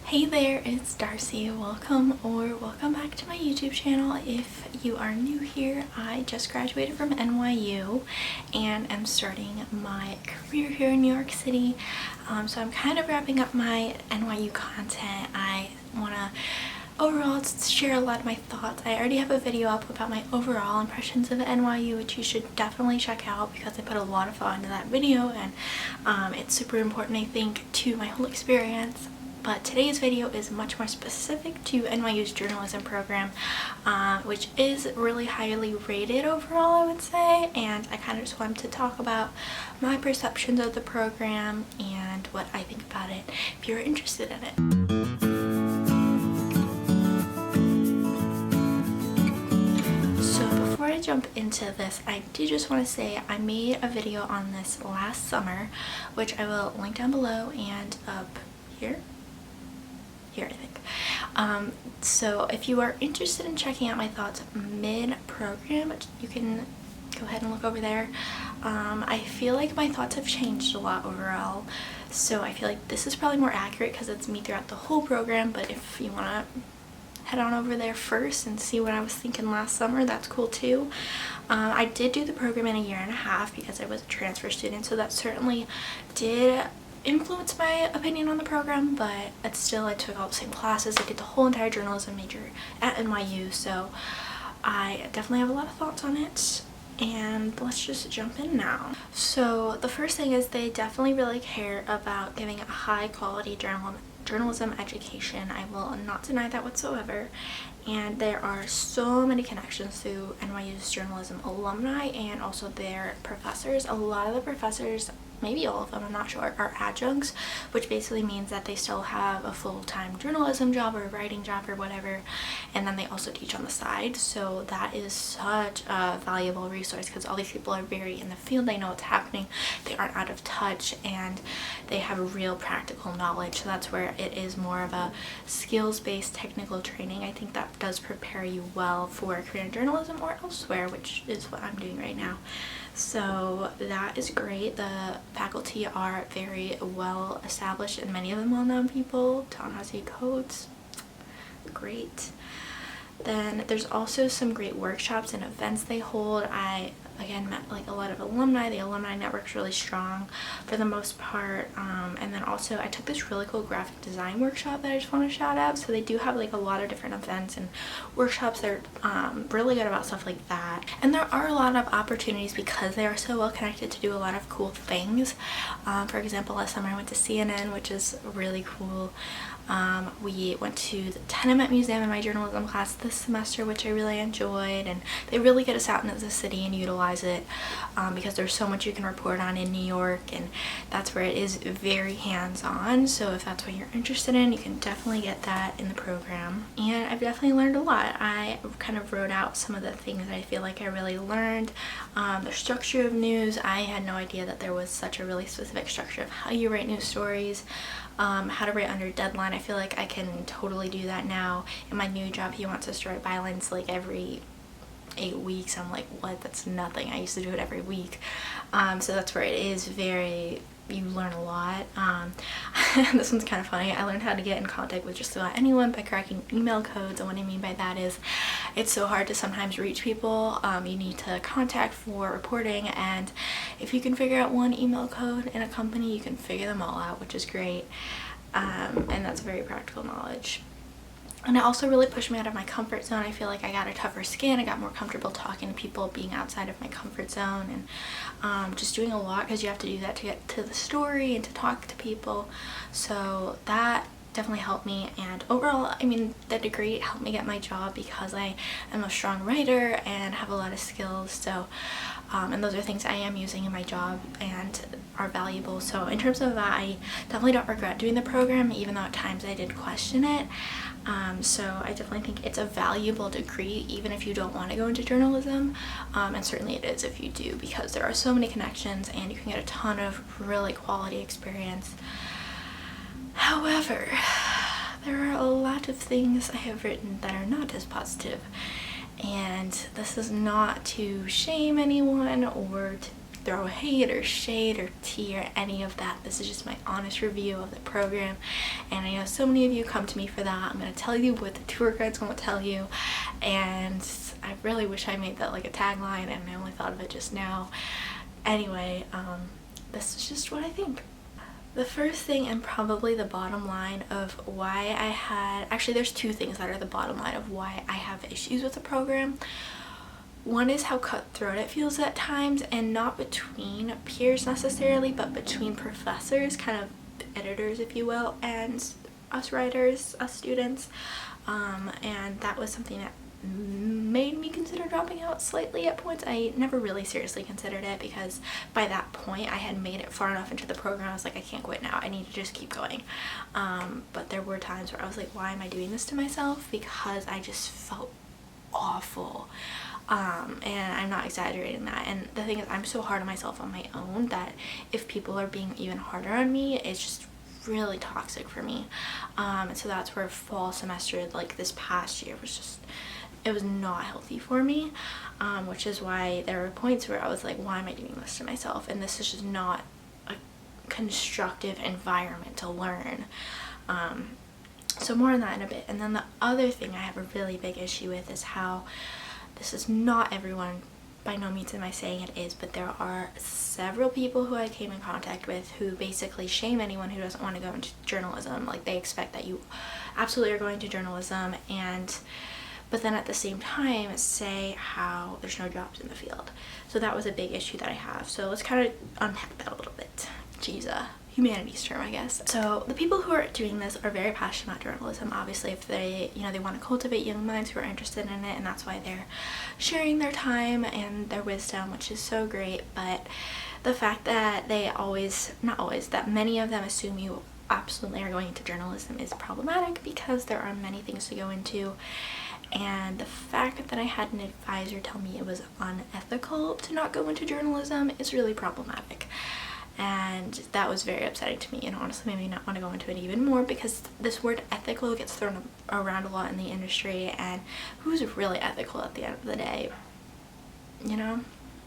Hey there, it's Darcy. Welcome back to my YouTube channel. If you are new here, I just graduated from NYU and am starting my career here in New York City. So I'm kind of wrapping up my NYU content. I want to overall share a lot of my thoughts. I already have a video up about my overall impressions of NYU, which you should definitely check out because I put a lot of thought into that video, and it's super important, I think, to my whole experience. But today's video is much more specific to NYU's journalism program, which is really highly rated overall, I would say, and I kind of just wanted to talk about my perceptions of the program and what I think about it if you're interested in it. Before I jump into this, I do just want to say I made a video on this last summer, which I will link down below and up here, I think. So if you are interested in checking out my thoughts mid-program, you can go ahead and look over there. I feel like my thoughts have changed a lot overall, so I feel like this is probably more accurate because it's me throughout the whole program, but if you want to head on over there first and see what I was thinking last summer, that's cool too. I did do the program in a year and a half because I was a transfer student, so that certainly did influence my opinion on the program, but it's still, I took all the same classes. I did the whole entire journalism major at NYU, so I definitely have a lot of thoughts on it. And let's just jump in now. So the first thing is they definitely really care about giving a high quality journalism education. I will not deny that whatsoever. And there are so many connections through NYU's journalism alumni and also their professors. A lot of the professors, maybe all of them, I'm not sure, are adjuncts, which basically means that they still have a full-time journalism job or a writing job or whatever, and then they also teach on the side. So that is such a valuable resource because all these people are very in the field, they know what's happening, they aren't out of touch, and they have real practical knowledge. So that's where it is more of a skills-based technical training. I think that does prepare you well for a career in journalism or elsewhere, which is what I'm doing right now. So that is great. The faculty are very well established and many of them well-known people. Ta-Nehisi Coates, great. Then there's also some great workshops and events they hold. I again met like a lot of alumni. The alumni network's really strong for the most part. And then also I took this really cool graphic design workshop that I just want to shout out. So they do have like a lot of different events and workshops. They're really good about stuff like that. And there are a lot of opportunities because they are so well connected to do a lot of cool things. For example, last summer I went to CNN, which is really cool. We went to the Tenement Museum in my journalism class this semester, which I really enjoyed, and they really get us out into the city and utilize it because there's so much you can report on in New York, and that's where it is very hands-on. So if that's what you're interested in, you can definitely get that in the program. And I've definitely learned a lot. I kind of wrote out some of the things that I feel like I really learned. The structure of news, I had no idea that there was such a really specific structure of how you write news stories. How to write under deadline. I feel like I can totally do that now. In my new job, he wants us to write bylines like every 8 weeks. I'm like, what? That's nothing. I used to do it every week. So that's where it is very, you learn a lot. This one's kind of funny. I learned how to get in contact with just about anyone by cracking email codes, and what I mean by that is it's so hard to sometimes reach people. You need to contact for reporting, and if you can figure out one email code in a company, you can figure them all out, which is great. And that's very practical knowledge. And it also really pushed me out of my comfort zone. I feel like I got a tougher skin. I got more comfortable talking to people, being outside of my comfort zone, and just doing a lot because you have to do that to get to the story and to talk to people. So that definitely helped me, and overall, I mean, the degree helped me get my job because I am a strong writer and have a lot of skills. So and those are things I am using in my job and are valuable. So in terms of that, I definitely don't regret doing the program, even though at times I did question it. So I definitely think it's a valuable degree even if you don't want to go into journalism, and certainly it is if you do, because there are so many connections and you can get a ton of really quality experience. However, there are a lot of things I have written that are not as positive, and this is not to shame anyone or to throw hate or shade or tea or any of that. This is just my honest review of the program, and I know so many of you come to me for that. I'm going to tell you what the tour guides won't tell you, and I really wish I made that like a tagline, and I only thought of it just now. Anyway, this is just what I think. The first thing, and probably the bottom line of why I had, actually there's two things that are the bottom line of why I have issues with the program. One is how cutthroat it feels at times, and not between peers necessarily, but between professors, kind of editors if you will, and us writers, us students. And that was something that made me consider dropping out slightly at points. I never really seriously considered it, because by that point I had made it far enough into the program I was like, I can't quit now, I need to just keep going. But there were times where I was like, why am I doing this to myself? Because I just felt awful. And I'm not exaggerating that. And the thing is, I'm so hard on myself on my own that if people are being even harder on me, it's just really toxic for me. And so that's where fall semester, like this past year, was just, it was not healthy for me, which is why there were points where I was like, why am I doing this to myself? And this is just not a constructive environment to learn. So more on that in a bit. And then the other thing I have a really big issue with is how this is not everyone, by no means am I saying it is, but there are several people who I came in contact with who basically shame anyone who doesn't want to go into journalism. Like, they expect that you absolutely are going to journalism, but then at the same time say how there's no jobs in the field. So that was a big issue that I have. So let's kind of unpack that a little bit. Geez, humanities term, I guess. So the people who are doing this are very passionate about journalism. Obviously, if they, they want to cultivate young minds who are interested in it, and that's why they're sharing their time and their wisdom, which is so great. But the fact that they always, not always, that many of them assume you absolutely are going into journalism is problematic, because there are many things to go into. And the fact that I had an advisor tell me it was unethical to not go into journalism is really problematic. And that was very upsetting to me, and honestly made me not want to go into it even more, because this word ethical gets thrown around a lot in the industry, and who's really ethical at the end of the day,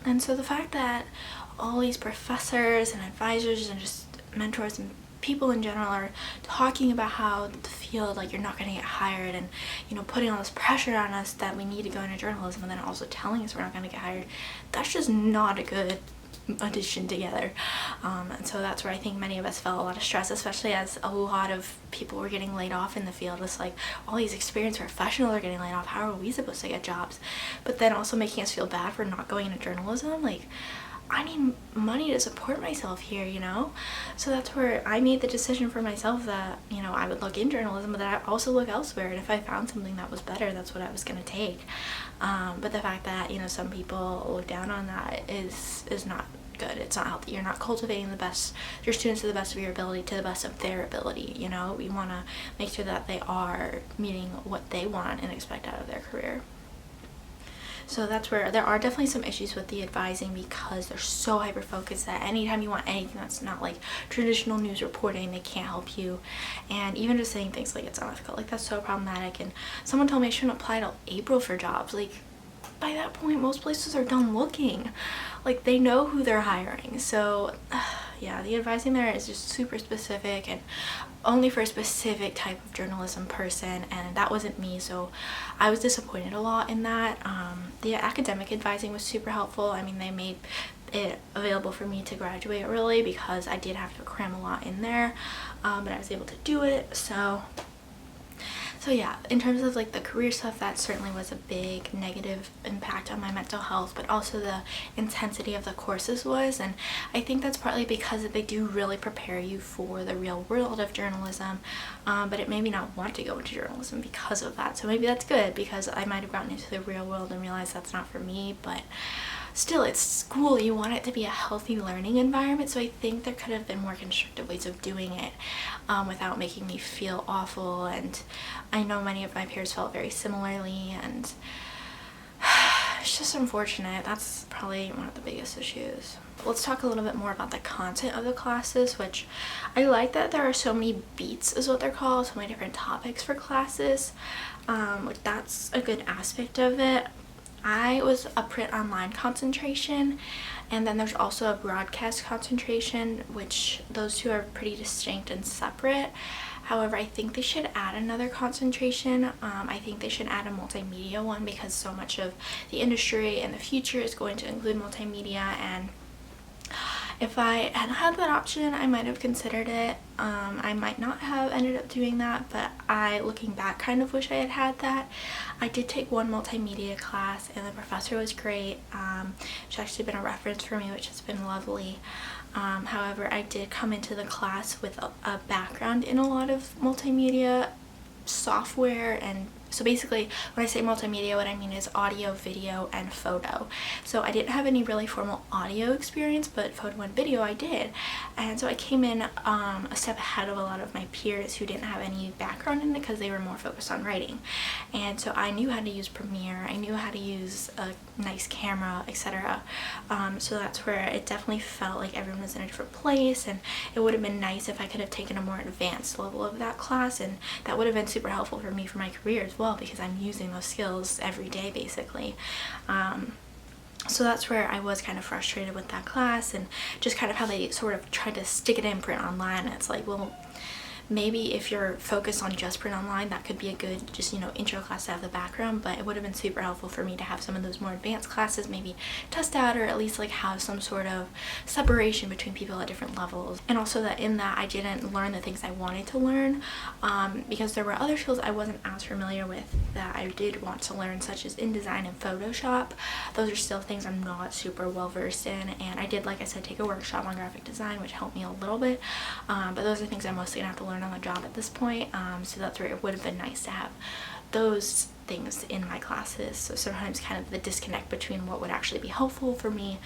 And so the fact that all these professors and advisors and just mentors and people in general are talking about how the field, like, you're not going to get hired, and putting all this pressure on us that we need to go into journalism, and then also telling us we're not going to get hired, that's just not a good addition together. And so that's where I think many of us felt a lot of stress, especially as a lot of people were getting laid off in the field. It's like, all these experienced professionals are getting laid off, how are we supposed to get jobs? But then also making us feel bad for not going into journalism. Like, I need money to support myself here, So that's where I made the decision for myself that, I would look in journalism, but that I also look elsewhere. And if I found something that was better, that's what I was going to take. But the fact that, some people look down on that is not good. It's not healthy. You're not cultivating your students to the best of your ability, to the best of their ability. We want to make sure that they are meeting what they want and expect out of their career. So that's where there are definitely some issues with the advising, because they're so hyper-focused that anytime you want anything that's not like traditional news reporting, they can't help you. And even just saying things like it's unethical, like, that's so problematic. And someone told me I shouldn't apply till April for jobs. Like, by that point, most places are done looking. Like, they know who they're hiring. So yeah, the advising there is just super specific and only for a specific type of journalism person, and that wasn't me, so I was disappointed a lot in that. The academic advising was super helpful. I mean, they made it available for me to graduate early, because I did have to cram a lot in there, but I was able to do it. So yeah, in terms of like the career stuff, that certainly was a big negative impact on my mental health, but also the intensity of the courses was. And I think that's partly because they do really prepare you for the real world of journalism, but it made me not want to go into journalism because of that. So maybe that's good, because I might have gotten into the real world and realized that's not for me, but still, it's school. You want it to be a healthy learning environment, so I think there could have been more constructive ways of doing it without making me feel awful. And I know many of my peers felt very similarly, and it's just unfortunate. That's probably one of the biggest issues. Let's talk a little bit more about the content of the classes, which I like that there are so many beats, is what they're called, so many different topics for classes, which that's a good aspect of it. I was a print online concentration, and then there's also a broadcast concentration, which those two are pretty distinct and separate. However, I think they should add another concentration. I think they should add a multimedia one, because so much of the industry in the future is going to include multimedia, and if I had had that option, I might have considered it. I might not have ended up doing that, but looking back, kind of wish I had had that. I did take one multimedia class, and the professor was great. She's actually been a reference for me, which has been lovely. However, I did come into the class with a background in a lot of multimedia software, and so basically when I say multimedia, what I mean is audio, video, and photo. So I didn't have any really formal audio experience, but photo and video I did, and so I came in a step ahead of a lot of my peers who didn't have any background in it because they were more focused on writing. And so I knew how to use Premiere, I knew how to use a nice camera, etc. So that's where it definitely felt like everyone was in a different place, and it would have been nice if I could have taken a more advanced level of that class, and that would have been super helpful for me for my career as well, because I'm using those skills every day basically. So that's where I was kind of frustrated with that class, and just kind of how they sort of tried to stick it in print online. And it's like, well, maybe if you're focused on just print online, that could be a good just, you know, intro class to have the background, but it would have been super helpful for me to have some of those more advanced classes maybe test out, or at least like have some sort of separation between people at different levels. And also that in that I didn't learn the things I wanted to learn, because there were other skills I wasn't as familiar with that I did want to learn, such as InDesign and Photoshop. Those are still things I'm not super well versed in, and I did, like I said, take a workshop on graphic design, which helped me a little bit, but those are things I'm mostly gonna have to learn on the job at this point. So that's where it would have been nice to have those things in my classes. So sometimes kind of the disconnect between what would actually be helpful for me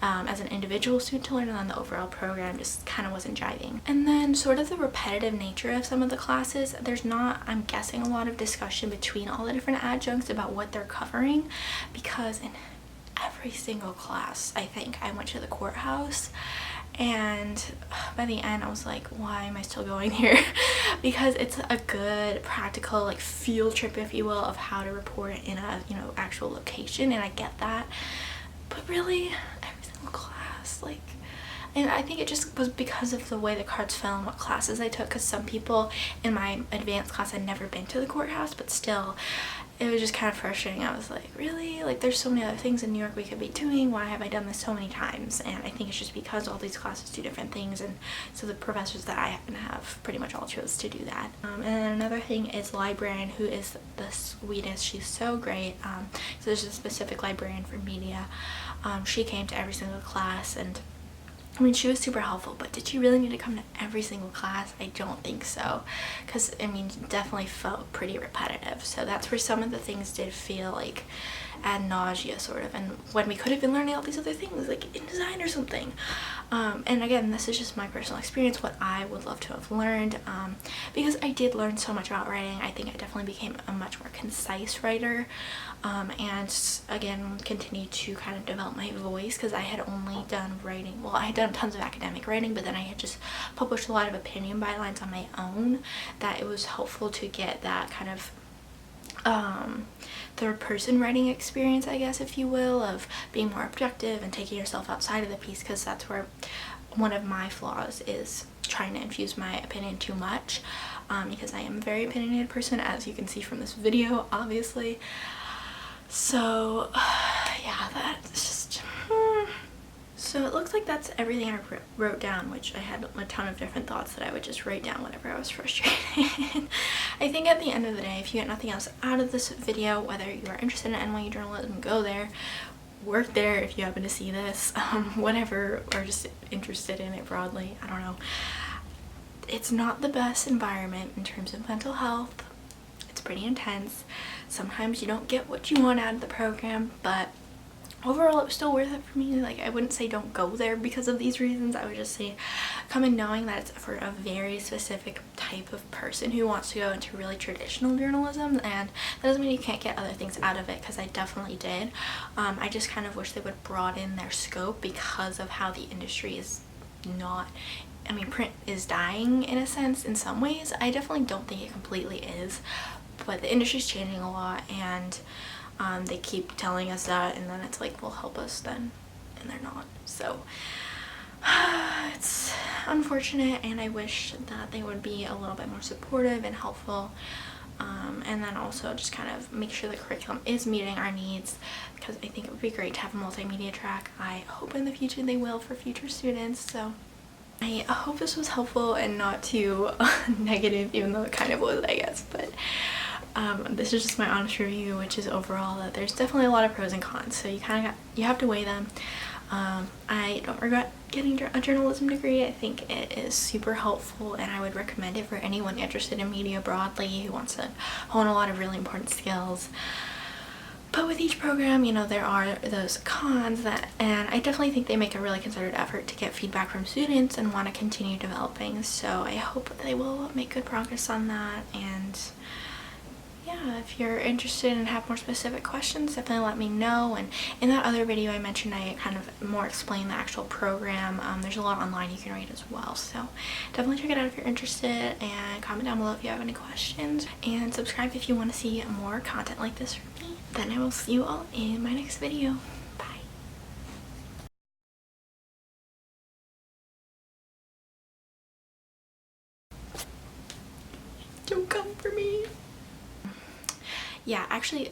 as an individual student to learn, and then the overall program just kind of wasn't jiving. And then sort of the repetitive nature of some of the classes, there's not, I'm guessing, a lot of discussion between all the different adjuncts about what they're covering, because in every single class I think I went to the courthouse, and by the end I was like, why am I still going here? Because it's a good practical like field trip, if you will, of how to report in a, you know, actual location, and I get that, but really every single class, like, and I think it just was because of the way the cards fell and what classes I took, because some people in my advanced class had never been to the courthouse, but still it was just kind of frustrating. I was like, really? Like, there's so many other things in New York we could be doing. Why have I done this so many times? And I think it's just because all these classes do different things, and so the professors that I happen to have pretty much all chose to do that. And then another thing is librarian, who is the sweetest. She's so great. So there's a specific librarian for media. She came to every single class, and I mean, she was super helpful, but did she really need to come to every single class? I don't think so, because I mean, it definitely felt pretty repetitive. So that's where some of the things did feel like ad nausea sort of, and when we could have been learning all these other things like InDesign or something. And again, this is just my personal experience, what I would love to have learned, because I did learn so much about writing. I think I definitely became a much more concise writer, and again continued to kind of develop my voice, because I had only done writing, well, I had done tons of academic writing, but then I had just published a lot of opinion bylines on my own, that it was helpful to get that kind of third person writing experience, I guess, if you will, of being more objective and taking yourself outside of the piece, because that's where one of my flaws is, trying to infuse my opinion too much, because I am a very opinionated person, as you can see from this video, obviously. So yeah, that's just so it looks like that's everything I wrote down, which I had a ton of different thoughts that I would just write down whenever I was frustrated. I think at the end of the day, if you get nothing else out of this video, whether you are interested in NYU journalism, go there, work there if you happen to see this, whatever, or just interested in it broadly, I don't know. It's not the best environment in terms of mental health. It's pretty intense. Sometimes you don't get what you want out of the program, but overall it was still worth it for me. Like, I wouldn't say don't go there because of these reasons. I would just say come in knowing that it's for a very specific type of person who wants to go into really traditional journalism, and that doesn't mean you can't get other things out of it, because I definitely did. I just kind of wish they would broaden their scope because of how the industry is not, I mean, print is dying in a sense in some ways. I definitely don't think it completely is, but the industry's changing a lot, and They keep telling us that, and then it's like, well, help us then, and they're not. So it's unfortunate, and I wish that they would be a little bit more supportive and helpful, and then also just kind of make sure the curriculum is meeting our needs, because I think it would be great to have a multimedia track. I hope in the future they will for future students. So I hope this was helpful and not too negative, even though it kind of was, I guess. But this is just my honest review, which is overall that there's definitely a lot of pros and cons, so you have to weigh them. I don't regret getting a journalism degree. I think it is super helpful, and I would recommend it for anyone interested in media broadly who wants to hone a lot of really important skills. But with each program, you know, there are those cons and I definitely think they make a really concerted effort to get feedback from students and want to continue developing. So I hope they will make good progress on that. And yeah, if you're interested and have more specific questions, definitely let me know. And in that other video I mentioned, I kind of more explain the actual program. There's a lot online you can read as well, so definitely check it out if you're interested, and comment down below if you have any questions, and subscribe if you want to see more content like this from me. Then I will see you all in my next video. Bye. Don't come for me. Yeah, actually,